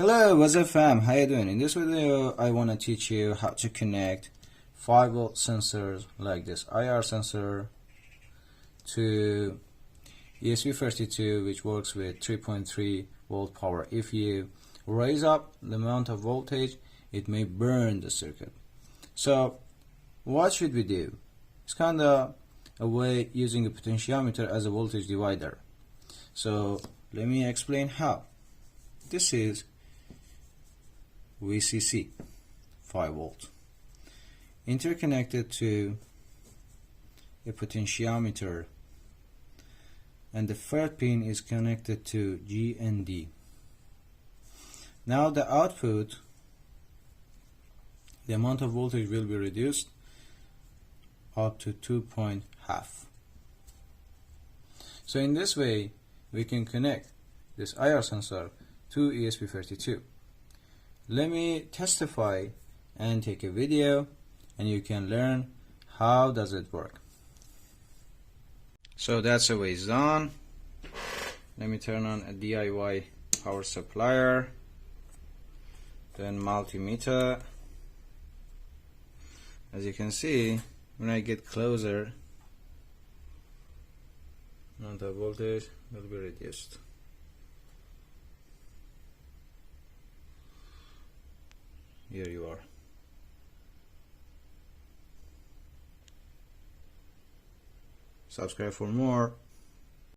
Hello, what's up fam? How you doing? In this video I want to teach you how to connect 5-volt sensors like this IR sensor to ESP32, which works with 3.3 volt power. If you raise up the amount of voltage, it may burn the circuit. So what should we do? It's kinda a way using a potentiometer as a voltage divider. So let me explain how. This is VCC 5 volt interconnected to a potentiometer, and the third pin is connected to G and D. Now the output, the amount of voltage will be reduced up to 2.5. So in this way we can connect this IR sensor to ESP32. Let me testify and take a video, and you can learn how does it work. So that's the way it's done. Let me turn on a DIY power supplier, then multimeter. As you can see, when I get closer, amount of voltage will be reduced. Here you are. Subscribe for more.